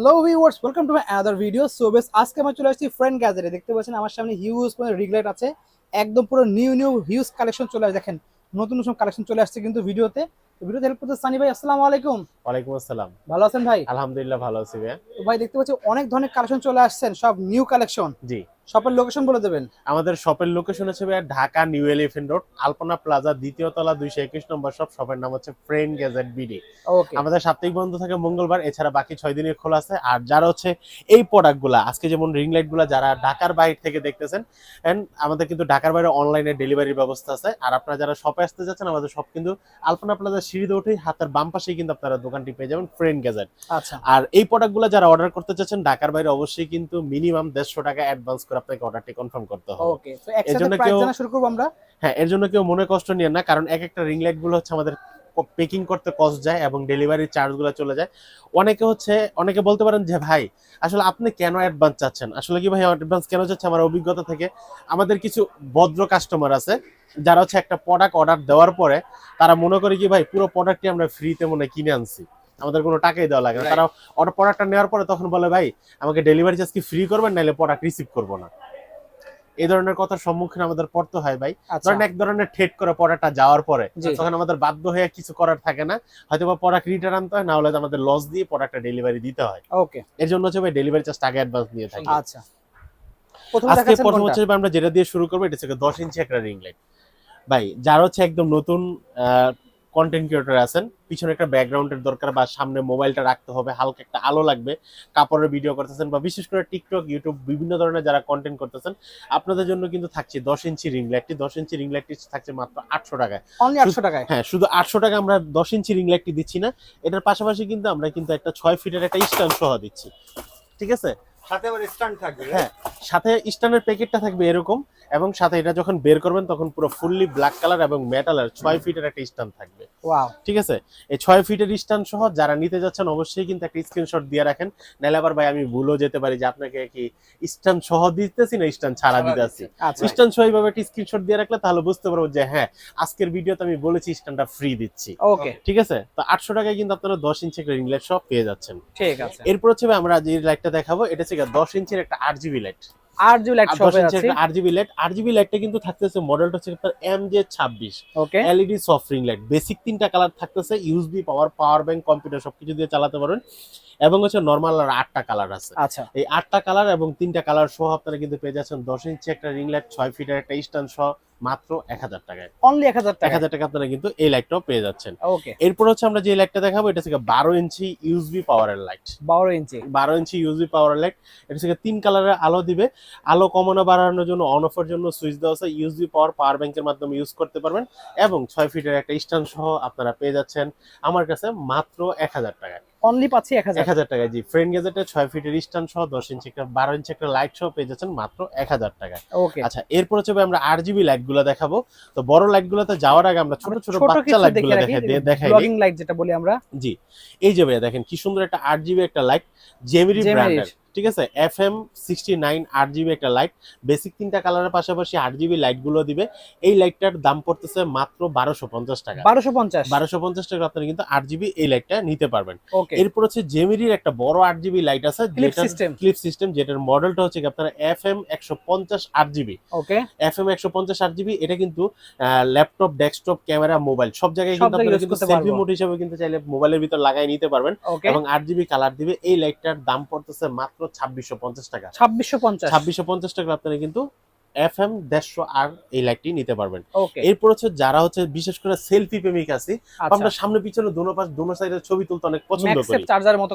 Hello viewers, welcome to my other video. So বেশ, আজকে আমরা চলে আসছি ফ্রেন্ড গ্যাজেটে। দেখতে পাচ্ছেন আমার সামনে হিউজ রিং লাইট আছে, একদম পুরো নিউ হিউজ কালেকশন চলে আসে। দেখেন নতুন নতুন কালেকশন চলে আসছে কিন্তু ভিডিওতে হেল্প করতে সানি ভাই। আসসালামু আলাইকুম। ওয়ালাইকুম আসসালাম। ভালো আছেন ভাই? আলহামদুলিল্লাহ ভালো আছি ভাইয়া। তো ভাই দেখতে পাচ্ছি অনেক ধরনের কালেকশন চলে আসছেন, সব নিউ কালেকশন। জি, শপের লোকেশন বলে দেবেন। আমাদের শপের লোকেশন হচ্ছে ভাইয়া ঢাকা নিউ এলিফ্যান্ট রোড, আলপনা প্লাজা, দ্বিতীয় তলা, 221 নম্বর শপ। শপের নাম হচ্ছে ফ্রেন্ড গ্যাজেট বিডি। ওকে। আমাদের সাপ্তাহিক বন্ধ থাকে মঙ্গলবার, এছাড়া বাকি 6 দিনই খোলা আছে। আর যারা হচ্ছে এই প্রোডাক্টগুলা আজকে যেমন রিং লাইটগুলা যারা ঢাকার বাইরে থেকে দেখতেছেন, এন্ড আমাদের কিন্তু ঢাকার বাইরে অনলাইনে ডেলিভারির ব্যবস্থা আছে। আর আপনারা যারা শপে আসতে যাচ্ছেন, আমাদের শপ কিন্তু আলপনা প্লাজা সিঁড়িতে উঠেই হাতের বাম পাশেই কিন্তু আপনারা দোকানটি পেয়ে যাবেন, ফ্রেন্ড গ্যাজেট। আচ্ছা। আর এই প্রোডাক্টগুলো যারা অর্ডার করতে চাচ্ছেন ঢাকার বাইরে, অবশ্যই কিন্তু মিনিমাম 150 টাকা অ্যাডভান্স করে আপনাকে অর্ডারটি কনফার্ম করতে হবে। ওকে, তো একসাথে প্রাইস জানা শুরু করব আমরা। হ্যাঁ, এর জন্য কেউ মনে কষ্ট নিয়ে না, কারণ এক একটা রিং লাইট গুলো হচ্ছে আমাদের পেকিং করতে কস্ট যায় এবং ডেলিভারি চার্জ গুলো চলে যায়। অনেকে বলতে পারেন যে ভাই আসলে আপনি কেন অ্যাডভান্স চাচ্ছেন। আসলে কি ভাই অ্যাডভান্স কেন চাচ্ছে, আমার অভিজ্ঞতা থেকে আমাদের কিছু ভদ্র কাস্টমার আছে যারা হচ্ছে একটা প্রোডাক্ট অর্ডার দেওয়ার পরে তারা মনে করে কি ভাই পুরো প্রোডাক্টটি আমরা ফ্রিতে মনে কিনে আনছি, আমাদের কোনো টাকাই দেওয়া লাগে না। তারা অর্ডার প্রোডাক্টটা নেওয়ার পরে তখন বলে ভাই আমাকে ডেলিভারি চার্জ কি ফ্রি করবেন, নাহলে প্রোডাক্ট রিসিভ করবো না। এই ধরনের কথার সম্মুখীন আমাদের পড়তে হয় ভাই। ধরেন এক ধরনের ঠেট করে পড়াটা যাওয়ার পরে তখন আমাদের বাধ্য হয়ে কিছু করার থাকে না, হয়তো বা প্রোডাক্ট রিটার্ন আনতে হয়, না হলে আমাদের লস দিয়ে প্রোডাক্টটা ডেলিভারি দিতে হয়। ওকে, এর জন্য হচ্ছে ভাই ডেলিভারি চার্জ আগে অ্যাডভান্স নিয়ে থাকি। আচ্ছা। প্রথম আজকে দেখাচ্ছেন প্রথম কোনটা? হচ্ছে আমরা যেটা দিয়ে শুরু করবো, এটা হচ্ছে 10 ইঞ্চি একটা রিং লাইট। ভাই যারা হচ্ছে একদম নতুন কন্টেন্ট ক্রিয়েটর আছেন, পিছনে একটা ব্যাকগ্রাউন্ডের দরকার বা সামনে মোবাইলটা রাখতে হবে, হালকা একটা আলো লাগবে, কাপড়ের ভিডিও করতেছেন বা বিশেষ করে টিকটক, ইউটিউব বিভিন্ন ধরনের যারা কন্টেন্ট করতেছেন, আপনাদের জন্য কিন্তু থাকছে 10 ইঞ্চি রিং লাইটটি। 10 ইঞ্চি রিং লাইটটি থাকছে মাত্র 800 টাকায়। অনলি 800 টাকায়? হ্যাঁ, শুধু 800 টাকা আমরা 10 ইঞ্চি রিং লাইটটি দিচ্ছি না, এটার পাশাপাশি কিন্তু আমরা কিন্তু একটা 6 ফিটের একটা স্ট্যান্ড সহ দিচ্ছি। ঠিক আছে, সাথে আবার স্ট্যান্ড থাকবে। হ্যাঁ, সাথে স্ট্যান্ডের প্যাকেটটা থাকবে এরকম, এবং সাথে এটা যখন বের করবেন তখন পুরো ফুললি ব্ল্যাক কালার এবং মেটালের 6 ফিটের একটা স্ট্যান্ড থাকবে। ওয়াও। ঠিক আছে, এই 6 ফিটের স্ট্যান্ড সহ যারা নিতে যাচ্ছেন অবশ্যই কিন্তু একটা স্ক্রিনশট দিয়ে রাখেন, নাহলে আবার ভাই আমি ভুলও যেতে পারি যে আপনাকে কি স্ট্যান্ড সহ দিতেছি না স্ট্যান্ড ছাড়া দিতেছি। আচ্ছা। স্ট্যান্ড সহ এইভাবে একটা স্ক্রিনশট দিয়ে রাখলে তাহলে বুঝতে পারবো যে হ্যাঁ আজকের ভিডিওতে আমি বলেছি স্ট্যান্ডটা ফ্রি দিচ্ছি। ওকে, ঠিক আছে, তো 800 টাকায় কিন্তু আপনারা 10 ইঞ্চি একটা রিং লাইট সব পেয়ে যাচ্ছেন। ঠিক আছে। এরপর হচ্ছে ভাই আমরা যে লাইটটা দেখাবো, এটা হচ্ছে 10 ইঞ্চির একটা আরজিবি লাইট। 8 লাইট শপে আছে। আরজিবি লাইটটা কিন্তু থাকতেছে, মডেলটা হচ্ছে আপনার MJ26। Okay, LED soft ring light, basic 3টা কালার থাকতেছে, ইউএসবি পাওয়ার ব্যাংক, কম্পিউটার সবকিছু দিয়ে চালাতে পারবেন। এবং হচ্ছে নরমাল আর 8টা কালার আছে। আচ্ছা। এই 8টা কালার এবং 3টা কালার সহ আপনারা কিন্তু পেয়ে যাচ্ছেন 10 ইঞ্চি একটা রিং লাইট, 6 ফিটের একটা স্ট্যান্ড সহ মাত্র 1000 টাকায়। অনলি 1000 টাকা? 1000 টাকা আপনারা কিন্তু এই লাইটটাও পেয়ে যাচ্ছেন। ওকে। এরপর হচ্ছে আমরা যে লাইটটা দেখাবো, এটা হচ্ছে 12 ইঞ্চি ইউএসবি পাওয়ারের লাইট। 12 ইঞ্চি? 12 ইঞ্চি ইউএসবি পাওয়ার লাইট। এটা হচ্ছে 3 কালারের আলো দিবে। আলো কমানো বাড়ানোর জন্য, অন অফের জন্য সুইচ দেওয়া আছে। ইউএসবি পাওয়ার ব্যাংকের মাধ্যমে ইউজ করতে পারবেন এবং 6 ফিটের একটা স্ট্যান্ড সহ আপনারা পেয়ে যাচ্ছেন আমার কাছে মাত্র 1000 টাকায়। অনলি পাচ্ছি 1000? 1000 টাকায়, জি। ফ্রেন্ড গ্যাজেটের 6 ফিটের স্ট্যান্ড সহ 10 ইঞ্চি একটা 12 ইঞ্চি একটা লাইট সহ পেয়ে যাচ্ছেন মাত্র 1000 টাকায়। ওকে। আচ্ছা, এরপর হচ্ছে আমরা আরজিবি লাইটগুলো দেখাবো। তো বড় লাইটগুলোতে যাওয়ার আগে আমরা ছোট ছোট বাচ্চা লাইটগুলো দেখাই। ব্লগিং লাইট যেটা বলি আমরা। জি, এই যে ভাইয়া দেখেন কি সুন্দর একটা 8জিবি একটা লাইট, জেমিরি ব্র্যান্ডের। ঠিক আছে, FM69 8জিবি একটা লাইট, বেসিক 3টা কালারের পাশাপাশি 8জিবি লাইটগুলো দিবে। এই লাইটটার দাম পড়তেছে মাত্র 1250 টাকা। 1250 টাকা আপনারা কিন্তু 8জিবি এই লাইটটা নিতে পারবেন। এরপর হচ্ছে জেমিরির একটা বড় 8জিবি লাইট আছে, ক্লিপ সিস্টেম, যেটার মডেলটা হচ্ছে আপনারা FM150 8জিবি। ওকে, FM150 8জিবি। এটা কিন্তু ল্যাপটপ, ডেস্কটপ, ক্যামেরা, মোবাইল সব জায়গায় কিন্তু আপনারা কিন্তু সেলফি মোড হিসেবে কিন্তু চাইলে মোবাইলের ভিতর লাগাই নিতে পারবেন। এবং 8জিবি কালার দিবে। এই লাইটটার দাম পড়তেছে মাত্র 2650 টাকা। 2650 টাকা আপনারা কিন্তু FM150R এই লাইটটি নিতে পারবেন। এরপর হচ্ছে যারা হচ্ছে বিশেষ করে সেলফি প্রেমিক আছে, আমরা সামনে পিছনে দোনো সাইডে ছবি তুলতে অনেক পছন্দ করি। চার্জারের মতো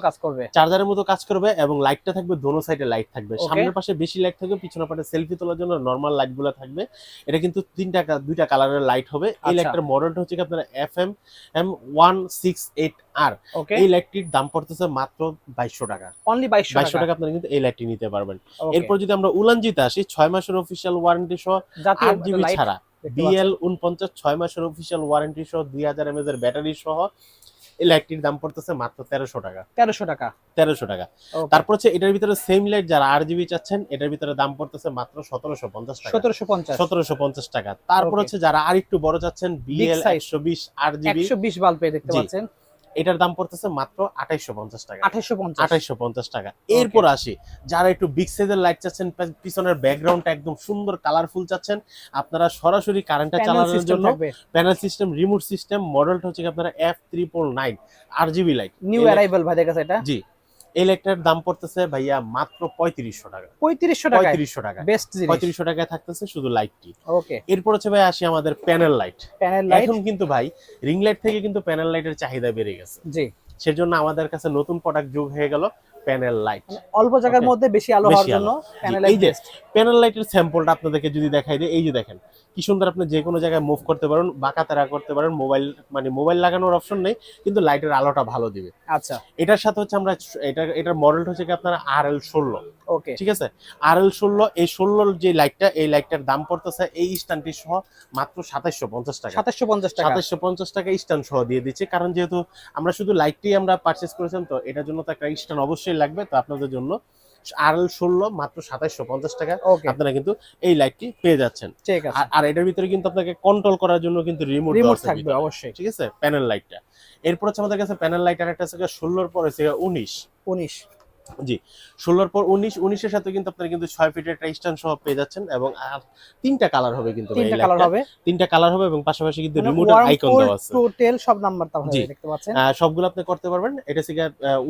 কাজ করবে এবং লাইটটা থাকবে দোনো সাইডে লাইট থাকবে, সামনের পাশে বেশি লাইট থাকবে, পিছনের পাশে সেলফি তোলার জন্য নরমাল লাইটগুলো থাকবে। এটা কিন্তু 2টা কালারের লাইট হবে। এই লাইটটার মডেলটা হচ্ছে আপনারা FM168R। এই লাইটটির দাম পড়তেছে মাত্র 2200 টাকা। অনলি 2200 টাকা আপনারা কিন্তু এই লাইটটি নিতে পারবেন। এরপর যদি আমরা উলানজিতে আসি, 6 মাসের অফিশিয়াল ওয়ারেন্টি সহ 8জিবি ছাড়া, BL49 6 মাসের অফিশিয়াল ওয়ারেন্টি সহ 2000 mAh এর ব্যাটারি সহ এই লাইটটির দাম পড়তেছে মাত্র 1300 টাকা। 1300 টাকা। তারপর হচ্ছে এটার ভিতরে সেম লাইট যারা 8জিবি চাচ্ছেন, এটার ভিতরে দাম পড়তেছে মাত্র 1750 টাকা। 1750 টাকা। তারপর হচ্ছে যারা আরেকটু বড় চাচ্ছেন, BL120 8জিবি, 120 বাল্ব দেখতে পাচ্ছেন। এটার দাম পড়তেছে মাত্র 2850 টাকা। 2850 2850 টাকা। এরপর আসি যারা একটু বিগ সাইজের লাইট চাচ্ছেন, পিছনের ব্যাকগ্রাউন্ডটা একদম সুন্দর কালারফুল চাচ্ছেন, আপনারা সরাসরি কারেন্টে চালানোর জন্য প্যানেল সিস্টেম, রিমোট সিস্টেম, মডেলটা হচ্ছে আপনারা F999 RGB light, new arrival ভাই দেখা এটা। জি, এই লাইটটার দাম পড়তেছে ভাইয়া মাত্র 3500 টাকা। 3500 টাকা, 3500 টাকা, বেস্ট জিনিস। 3500 টাকায় থাকতেছে শুধু লাইটটি। ওকে, এরপর হচ্ছে ভাই আসি আমাদের প্যানেল লাইট। প্যানেল লাইট এখন কিন্তু ভাই রিং লাইট থেকে কিন্তু প্যানেল লাইটের চাহিদা বেড়ে গেছে, জি, সেজন্য আমাদের কাছে নতুন প্রোডাক্ট যোগ হয়ে গেল প্যানেল লাইট। অল্প জায়গার মধ্যে বেশি আলো হওয়ার জন্য প্যানেল লাইট বেস্ট। প্যানেল লাইটের স্যাম্পলটা আপনাদেরকে যদি দেখাই দিই, এই যে দেখেন কি সুন্দর, আপনি যে কোনো জায়গায় মুভ করতে পারেন, বাঁকা তেরা করতে পারেন, মোবাইল লাগানোর অপশন নেই কিন্তু লাইটের আলোটা ভালো দিবে। আচ্ছা, এটার সাথে হচ্ছে আমরা এটার মডেলটা হচ্ছে কি আপনারা RL16। ওকে, ঠিক আছে, RL16, এই 16 যে লাইটটা, এই লাইটটার দাম পড়তেছে এই স্ট্যান্ডটি সহ মাত্র 2750 টাকা। 2750 টাকা, 2750 টাকা স্ট্যান্ড সহ দিয়ে দিচ্ছি, কারণ যেহেতু আমরা শুধু লাইটটি আমরা পারচেজ করেছেন, তো এটার জন্য তো একটা স্ট্যান্ড অবশ্যই লাগবে। তো আপনাদের জন্য RL16 মাত্র 2750 টাকা ওকে, আপনারা কিন্তু এই লাইটটি পেয়ে যাচ্ছেন। ঠিক আছে। আর এটার ভিতরে কিন্তু আপনাকে কন্ট্রোল করার জন্য কিন্তু রিমোট থাকবে অবশ্যই, ঠিক আছে, প্যানেল লাইটটা। এরপর হচ্ছে আমাদের কাছে প্যানেল লাইট আর একটা আছে 16 পর হচ্ছে 19, জি, 16 পর 19 এর সাথে কিন্তু আপনারা কিন্তু 6 ফিটের একটা স্ট্যান্ড সহ পেয়ে যাচ্ছেন, এবং আর তিনটা কালার হবে কিন্তু এই লাইটটা, তিনটা কালার হবে, এবং পাশাপাশি কিন্তু রিমোটের আইকন দেওয়া আছে, টোটাল সব নাম্বার তাহলে দেখতে পাচ্ছেন, সবগুলো আপনি করতে পারবেন। এটা হচ্ছে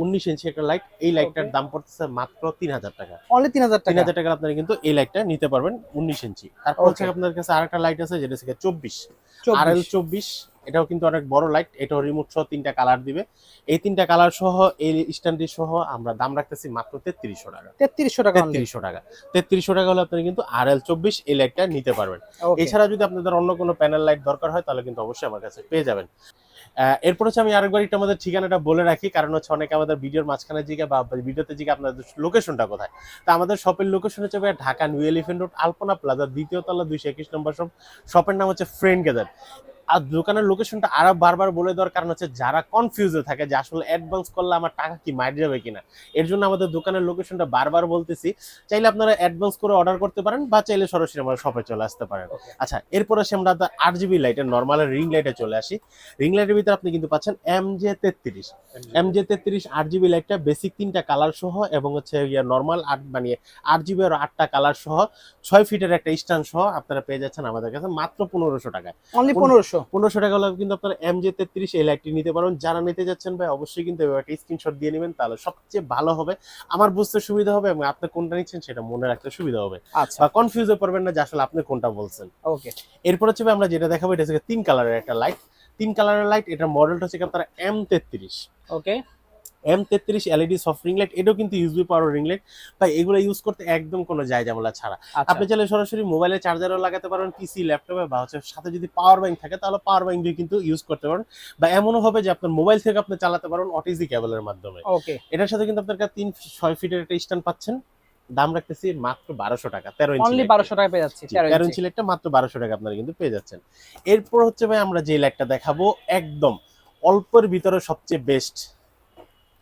19 ইঞ্চি একটা লাইট, এই লাইটটার দাম পড়তেছে মাত্র 3000 টাকা, অনলি 3000 টাকা। 3000 টাকা আপনারা কিন্তু এই লাইটটা নিতে পারবেন 19 ইঞ্চি। তারপর হচ্ছে আপনাদের কাছে আরেকটা লাইট আছে যেটা হচ্ছে 24 RL24, এটাও কিন্তু অনেক বড় লাইট, এটাও রিমোট সহ তিনটা কালার দিবে। এই তিনটা কালার সহ এই স্ট্যান্ডটি সহ আমরা দাম রাখতেছি মাত্র 3300 টাকা। 3300 টাকা, 3300 টাকা, 3300 টাকা হলে আপনারা কিন্তু RL24 এই লাইটটা নিতে পারবেন। এছাড়া যদি আপনাদের অন্য কোনো প্যানেল লাইট দরকার হয় তাহলে কিন্তু অবশ্যই আমার কাছে পেয়ে যাবেন। এরপর হচ্ছে আমি আরেকবার একটু আমাদের ঠিকানাটা বলে রাখি, কারণ হচ্ছে অনেকে আমাদের ভিডিওর মাঝখানে জিজ্ঞাসা বা ভিডিওতে জিজ্ঞাসা আপনাদের লোকেশনটা কোথায়। তা আমাদের শপের লোকেশন হচ্ছে ঢাকা নিউ এলিফ্যান্ট রোড, আলপনা প্লাজা, দ্বিতীয় তলা, 221 নম্বর শপ। শপের নাম হচ্ছে ফ্রেন্ড গ্যাদার। আর দোকানের লোকেশনটা আরো বারবার বলে দেওয়ার কারণ হচ্ছে যারা কনফিউজে থাকে যে আসলে অ্যাডভান্স করলে আমার টাকা কি মাইর যাবে কিনা, এর জন্য আমাদের দোকানের লোকেশনটা বারবার বলতেছি। চাইলে আপনারা অ্যাডভান্স করে অর্ডার করতে পারেন বা চাইলে সরাসরি আমার শপে চলে আসতে পারেন। আচ্ছা, এরপর আসি আমরা RGB লাইটের নরমাল রিং লাইটে চলে আসি। রিং লাইটের ভিতরে আপনি কিন্তু পাচ্ছেন MJ33 RGB লাইটটা, বেসিক তিনটা কালার সহ, এবং হচ্ছে নরমাল RGB আর 8টা কালার সহ 6 ফিটের একটা স্ট্যান্ড সহ আপনারা পেয়ে যাচ্ছেন আমাদের কাছে মাত্র 1500 টাকায়। অনলি 1500 টাকা হলে কিন্তু আপনারা MJ33 এই লাইটটি নিতে পারেন। যারা নিতে যাচ্ছেন ভাই অবশ্যই কিন্তু একটা স্ক্রিনশট দিয়ে নেবেন, তাহলে সবচেয়ে ভালো হবে, আমার বুঝতে সুবিধা হবে এবং আপনি কোনটা নিচ্ছেন সেটা মনে রাখতে সুবিধা হবে। আচ্ছা, বা কনফিউজ হয়ে পড়বেন না যে আসলে আপনি কোনটা বলছেন। ওকে, এরপর হচ্ছে আমরা যেটা দেখাবো এটা হচ্ছে 3 কালারের একটা লাইট, 3 কালারের লাইট। এটার মডেলটা হচ্ছে আপনারা M33, ওকে, M33 LED soft ring light. এটাও কিন্তু ইউএসবি পাওয়ার রিং লাইট ভাই, এগুলো ইউজ করতে একদম কোনো ঝামেলা ছাড়া। আপনি চাইলে সরাসরি মোবাইলে চার্জারও লাগাতে পারেন, পিসি, ল্যাপটপে, বা হচ্ছে সাথে যদি পাওয়ার ব্যাংক থাকে তাহলে পাওয়ার ব্যাংক দিয়ে কিন্তু ইউজ করতে পারেন, বা এমনও হবে যে আপনার মোবাইল থেকে আপনি চালাতে পারেন ওটিজি কেবলের মাধ্যমে। ওকে, এটার সাথে কিন্তু আপনার 6 ফিটের একটা স্ট্যান্ড পাচ্ছেন, দাম রাখতেছি মাত্র 1200 টাকা। 13 ইঞ্চি, অনলি 1200 টাকা পেয়ে যাচ্ছি, 13 ইঞ্চি লাইটটা মাত্র 1200 টাকা আপনারা কিন্তু পেয়ে যাচ্ছেন। এরপর হচ্ছে ভাই আমরা যে লাইটটা দেখাবো একদম অল্পের ভিতরে সবচেয়ে বেস্ট,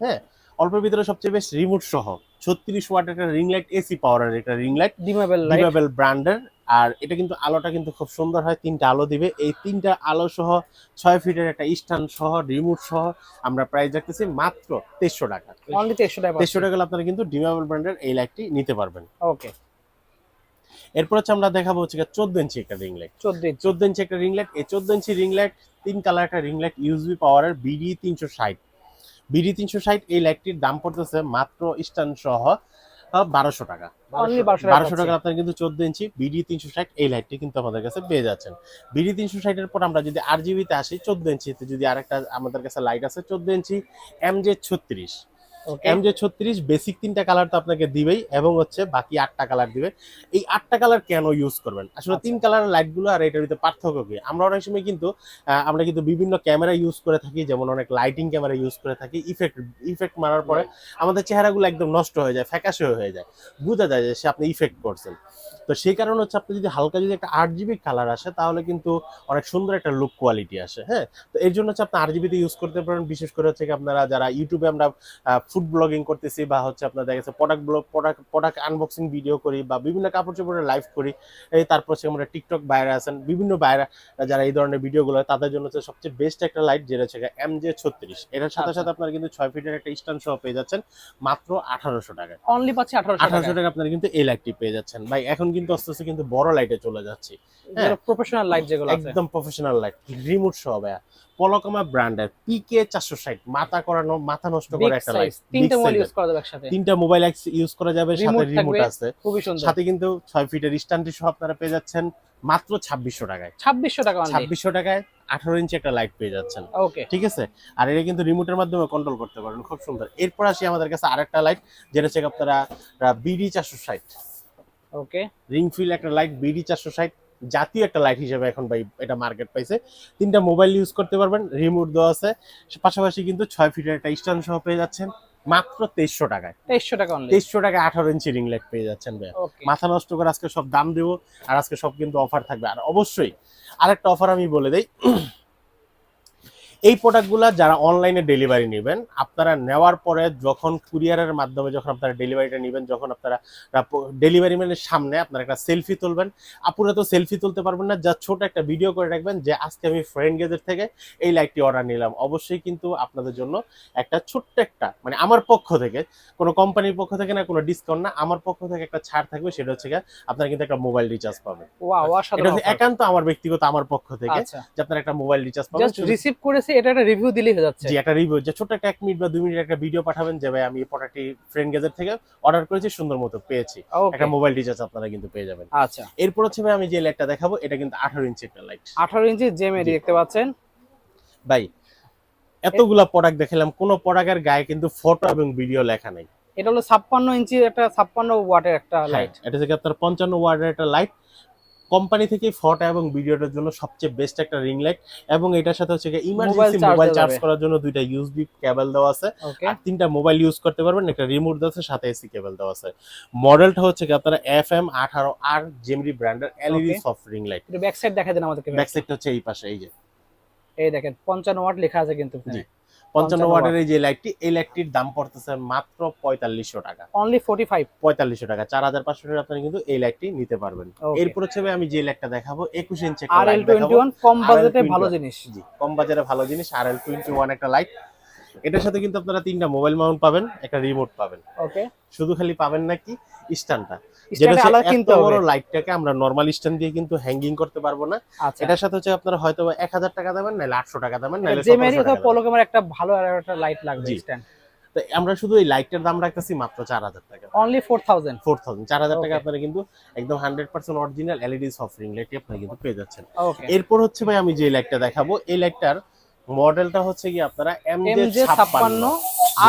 হ্যাঁ, অল্পের ভিতরে সবচেয়ে বেস্ট, রিমোট সহ 36 ওয়াট একটা রিং লাইট, এসি পাওয়ারের একটা রিং লাইট, ডিমাবেল ব্র্যান্ডের। আর এটা কিন্তু আলোটা কিন্তু খুব সুন্দর হয়, তিনটা আলো দিবে। এই তিনটা আলো সহ 6 ফিটের একটা স্ট্যান্ড সহ রিমোট সহ আমরা প্রাইস রাখতেছি মাত্র 2300 টাকা। অনলি 2300 টাকা, 2300 টাকা আপনারা কিন্তু ডিমাবেল ব্র্যান্ডের এই লাইটটি নিতে পারবেন। ওকে, এরপর হচ্ছে আমরা দেখাবো হচ্ছে 14 ইঞ্চি একটা রিং লাইট, 14 ইঞ্চি একটা রিং লাইট। এই 14 ইঞ্চি রিং লাইট 3 কালার একটা রিং লাইট, ইউএসবি পাওয়ারের BD360 এই লাইটটির দাম পড়তেছে মাত্র স্ট্যান্ড সহ 1200 টাকা। 1200 টাকা আপনারা কিন্তু 14 ইঞ্চি BD360 এই লাইটটি কিন্তু আমাদের কাছে পেয়ে যাচ্ছেন। BD360 এর পর আমরা যদি RGB তে আসি, 14 ইঞ্চিতে যদি আরেকটা আমাদের কাছে লাইট আছে 14 ইঞ্চি MJ36, MJ36 বেসিক 3টা কালার তো আপনাকে দিবেই, এবং হচ্ছে বাকি 8টা কালার দিবে। এই 8টা কালার কেন ইউজ করবেন আসলে? 3 কালারের লাইটগুলো আর এটার ভিতরে পার্থক্য কি? আমরা অনেক সময় কিন্তু বিভিন্ন ক্যামেরা ইউজ করে থাকি, যেমন অনেক লাইটিং ক্যামেরা ইউজ করে থাকি, ইফেক্ট মারার পরে আমাদের চেহারাগুলো একদম নষ্ট হয়ে যায়, ফ্যাকাশে হয়ে যায়, বোঝা যায় যে আপনি ইফেক্ট করছেন। তো সেই কারণে হচ্ছে আপনি যদি হালকা যদি একটা RGB কালার আসে তাহলে কিন্তু অনেক সুন্দর একটা লুক কোয়ালিটি আসে। হ্যাঁ, তো এর জন্য হচ্ছে আপনি RGB তে ইউজ করতে পারেন। বিশেষ করে হচ্ছে আপনারা যারা ইউটিউবে আমরা ফুড ব্লগিং করতেছি বা হচ্ছে আপনার দেখা যাচ্ছে প্রোডাক্ট আনবক্সিং ভিডিও করি বা বিভিন্ন কাপড় চোপড়ের লাইভ করি, এই তারপর হচ্ছে আমরা টিকটক বাইরে আছেন, বিভিন্ন বাইরে যারা এই ধরনের ভিডিওগুলো তাদের জন্য হচ্ছে সবচেয়ে বেস্ট একটা লাইট, যেটা হচ্ছে MJ36। এটার সাথে আচ্ছা। সাথে আপনারা কিন্তু 6 ফিটের একটা স্ট্যান্ড সহ পেয়ে যাচ্ছেন মাত্র 1800 টাকায়। অনলি পাচ্ছি 1800 1800 টাকা আপনারা কিন্তু এই লাইটটি পেয়ে যাচ্ছেন ভাই। এখন কিন্তু আস্তে আস্তে কিন্তু বড় লাইটে চলে যাচ্ছি, হ্যাঁ প্রফেশনাল লাইট যেগুলো আছে একদম প্রফেশনাল লাইট, রিমোট সহ ভাইয়া। পলকমা ব্র্যান্ডের পিকে 460, মাথা নষ্ট বিগ করে একটা লাইট, সাইজ, তিনটা মোবাইল ইউজ করা যাবে একসাথে, তিনটা মোবাইল ইউজ করা যাবে, সাথে রিমোট রিমোট থাকবে, আছে, খুবই সুন্দর। সাথে কিন্তু 6 ফিটের স্ট্যান্ডটি সহ আপনারা পেয়ে যাচ্ছেন মাত্র 2600 টাকায়। 2600 টাকা অনলি, 2600 টাকায় 18 ইঞ্চি একটা লাইট পেয়ে যাচ্ছেন, ওকে। ঠিক আছে। আর এটা কিন্তু রিমোটের মাধ্যমে কন্ট্রোল করতে পারেন, খুব সুন্দর। এরপর আসি আমাদের কাছে আরেকটা লাইট, যেটা হচ্ছে আপনারা বিডি 460, ওকে। রিং ফিল একটা লাইট বিডি 460, জাতীয় একটা লাইট হিসেবে এখন ভাই এটা মার্কেট পাইছে। তিনটা মোবাইল ইউজ করতে পারবেন, রিমোট দেওয়া আছে, পাশাপাশি কিন্তু 6 ফিটের একটা স্ট্যান্ড সহ পেয়ে যাচ্ছেন মাত্র 2300 টাকায়। 2300 টাকা অনলি, 2300 টাকায় 18 ইঞ্চি রিং লাইট পেয়ে যাচ্ছেন ভাই। ওকে। মাথা নষ্ট করে আজকে সব দাম দেবো, আর আজকে সব কিন্তু অফার থাকবে। আর অবশ্যই আরেকটা অফার আমি বলে দেই, এই প্রোডাক্টগুলো যারা অনলাইনে ডেলিভারি নেবেন, আপনারা নেওয়ার পরে যখন কুরিয়ারের মাধ্যমে যখন আপনারা ডেলিভারিটা নেবেন, যখন আপনারা ডেলিভারি ম্যানের সামনে আপনারা একটা সেলফি তুলবেন, আপুরা তো সেলফি তুলতে পারবেন না, যা ছোট একটা ভিডিও করে রাখবেন যে আজকে আমি ফ্রেন্ড গেজেট থেকে এই লাইটটি অর্ডার নিলাম। অবশ্যই কিন্তু আপনাদের জন্য একটা ছোট্ট একটা, মানে আমার পক্ষ থেকে, কোনো কোম্পানির পক্ষ থেকে না, কোনো ডিসকাউন্ট না, আমার পক্ষ থেকে একটা ছাড় থাকবে, সেটা হচ্ছে আপনারা কিন্তু একটা মোবাইল রিচার্জ পাবেন। ওয়াও, এটা অসাধারণ হচ্ছে একান্ত আমার ব্যক্তিগত, আমার পক্ষ থেকে, আচ্ছা, যে আপনারা একটা মোবাইল রিচার্জ পাবেন। জাস্ট রিসিভ করেছে, এটা একটা রিভিউ দিলেই হয়ে যাচ্ছে। জি, একটা রিভিউ, যে ছোট একটা 1 মিনিট বা 2 মিনিট একটা ভিডিও পাঠাবেন যে ভাই আমি এই প্রোডাক্টটি ফ্রেন্ড গেজেট থেকে অর্ডার করেছি, সুন্দর মতো পেয়েছি, ওকে। একটা মোবাইল রিচার্জ আপনারা কিন্তু পেয়ে যাবেন। আচ্ছা, এরপর হচ্ছে ভাই আমি যে লাইটটা দেখাবো, এটা কিন্তু 18 ইঞ্চি একটা লাইট, 18 ইঞ্চি জেমেরি জি। দেখতে পাচ্ছেন ভাই এতগুলা প্রোডাক্ট দেখালাম, কোনো প্রোডাক্টের গায়ে কিন্তু ফটো এবং ভিডিও লেখা নাই। এটা হলো 56 ইঞ্চি একটা 56 ওয়াটের একটা লাইট, এটা থেকে আপনার 55 ওয়াটের একটা লাইট, কোম্পানি থেকে ফটো এবং ভিডিওটার জন্য সবচেয়ে বেস্ট একটা রিং লাইট। এবং এটার সাথে হচ্ছে ইমার্জেন্সি মোবাইল চার্জ করার জন্য দুইটা ইউএসবি কেবল দেওয়া আছে, ওকে। আর তিনটা মোবাইল ইউজ করতে পারবেন, একটা রিমোট দেওয়া আছে, সাথে এসি কেবল দেওয়া আছে। মডেলটা হচ্ছে আপনারা FM18R জেমরি ব্র্যান্ডের এলইডি সফট রিং লাইট। এটা ব্যাক সাইড দেখা দেন আমাদেরকে, ব্যাক সাইডটা হচ্ছে এই পাশে, এই যে এই দেখেন 55 ওয়াট লেখা আছে কিন্তু জি, এখানে। 55 ওয়াটের এই যে লাইটটি, এই লাইটটির দাম পড়তেছে মাত্র 4500 টাকা, অনলি 45, 4500 টাকা, 4500 টাকা আপনারা কিন্তু এই লাইটটি নিতে পারবেন। Okay. এরপর হচ্ছে আমি যে লাইটটা দেখাবো 21 ইঞ্চি একটা লাইট দেখাবো, RL21 কম বাজেটে ভালো RL21 জিনিস, জি, কম বাজারে ভালো জিনিস, RL21 একটা লাইট। এটার সাথে কিন্তু আপনারা তিনটা মোবাইল মাউন্ট পাবেন, একটা রিমোট পাবেন, ওকে। শুধু খালি পাবেন নাকি স্ট্যান্ডটা, যেটা স্ট্যান্ড আলাদা কিনতে এত হবে। বড় লাইটটাকে আমরা নরমাল স্ট্যান্ড দিয়ে কিন্তু হ্যাঙ্গিং করতে পারবো না। আচ্ছা, এটার সাথে হচ্ছে আপনারা হয়তো 1000 টাকা দেবেন, নাহলে 800 টাকা দেবেন, নাহলে জেমেরি 1700 অথবা টাকা পোলো দেবেন। ক্যামেরা একটা ভালো আর একটা লাইট লাগবে জি। স্ট্যান্ড, তো আমরা শুধু এই লাইটটার দাম রাখতেছি মাত্র 4000 টাকা, অনলি 4000, 4000 টাকা Okay. আপনারা কিন্তু একদম 100% original LED soft ring light আপনারা কিন্তু পেয়ে যাচ্ছেন। ওকে। এরপর হচ্ছে ভাই আমি যে লাইটটা দেখাবো, এই লাইটটার মডেলটা হচ্ছে আপনারা MJ56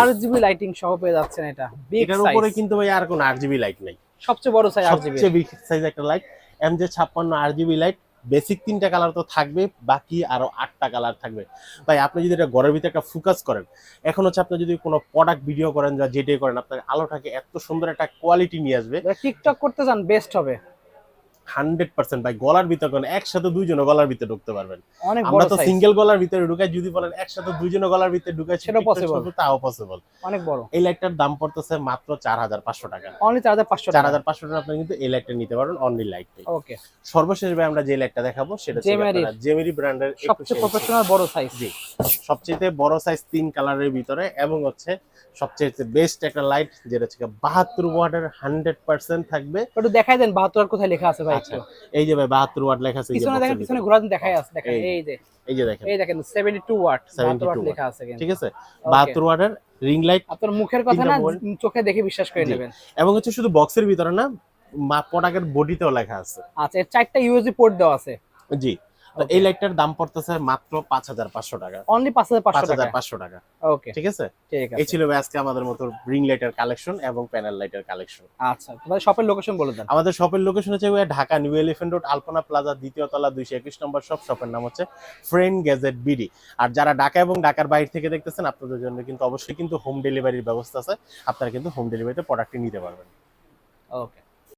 RGB লাইটিং সহ পেয়ে যাচ্ছেন, এটা বিগ এটার সাইজ, উপরে কিন্তু ভাই আর কোনো RGB লাইট নাই, সবচেয়ে বড় সাইজ RGB, সবচেয়ে বিগ সাইজ একটা light MJ56 RGB light. Basic 3টা কালার তো থাকবে, বাকি আরো 8টা কালার থাকবে। ভাই আপনি যদি এটা ঘরের ভিতরে একটা ফোকাস করেন, এখন হচ্ছে আপনি যদি কোনো প্রোডাক্ট ভিডিও করেন বা যেটাই করেন, আপনার আলোটাকে এত সুন্দর একটা কোয়ালিটি নিয়ে আসবে, টিকটক করতে চান বেস্ট হবে, 100% ভাই। গলার ভিতরে কোন একসাথে দুইজন গলার ভিতরে ঢুকতে পারবেন, অনেক বড় আমরা তো সাইজ, সিঙ্গেল গলার ভিতরে ঢুকাই, যদি বলেন একসাথে দুইজন গলার ভিতরে ঢুকাই সেটা possible, তাও পসিবল। অনেক বড়। এই লাইটটার দাম পড়তেছে মাত্র 4500 টাকা, অনলি 4500 টাকা, 4500 টাকা আপনি কিন্তু এই লাইটটা নিতে পারবেন, অনলি লাইটটাই। ওকে। সর্বশেষ ভাই আমরা যে লাইটটা দেখাবো সেটা হচ্ছে আপনারা জেমেরি ব্র্যান্ডের সবচেয়ে প্রফেশনাল বড় সাইজ, জি, সবচেয়ে বড় সাইজ 3 কালারের ভিতরে, এবং হচ্ছে সবচেয়ে বেস্ট একটা লাইট, যেটা হচ্ছে 72 ওয়াটের 100% থাকবে। একটু দেখাই দেন 72 আর কোথায় লেখা আছে ভাই, আচ্ছা, এই যে ভাই 72 ওয়াট লেখা আছে, এই যে পিছনে দেখেন, box এর পিছনে ভিতরে। ঘোরা দিন, দেখাই আছে, দেখেন এই এই যে দেখেন, দেখেন 72 ওয়াট, 72 ওয়াট 72 লেখা আছে কিন্তু, ঠিক আছে, 72 ওয়াটের রিং লাইট। আপনার মুখের কথা তিনটা না, মোবাইল। চোখে দেখে বিশ্বাস করে জি। নেবেন। এবং হচ্ছে শুধু বক্সের ভিতরে না, প্রোডাক্টের বডিতেও লেখা আছে। আচ্ছা, এর 4টা ইউএসবি পোর্ট দেওয়া আছে, জি, তো Okay. এই লাইটটার দাম পড়তেছে মাত্র 5500 টাকা, অনলি 5500 টাকা, 5500 টাকা, ওকে, ঠিক আছে। ঠিক এই আছে। ছিল ভাই আজকে আমাদের মতো রিং লাইটের কালেকশন এবং প্যানেল লাইটের কালেকশন। আচ্ছা, তোমাদের শপের লোকেশন বলে দেন। আমাদের শপের লোকেশন হচ্ছে ঢাকা নিউ এলিফ্যান্ট রোড, আলপনা প্লাজা, দ্বিতীয় তলা, 221 নম্বর শপ। শপের নাম হচ্ছে ফ্রেন্ড গ্যাজেট বিডি। আর যারা ঢাকা এবং ঢাকার বাইরে থেকে দেখতেছেন, আপনাদের জন্য কিন্তু অবশ্যই কিন্তু হোম ডেলিভারির ব্যবস্থা আছে, আপনারা কিন্তু হোম ডেলিভারিতে প্রোডাক্টটি নিতে পারবেন। ওকে।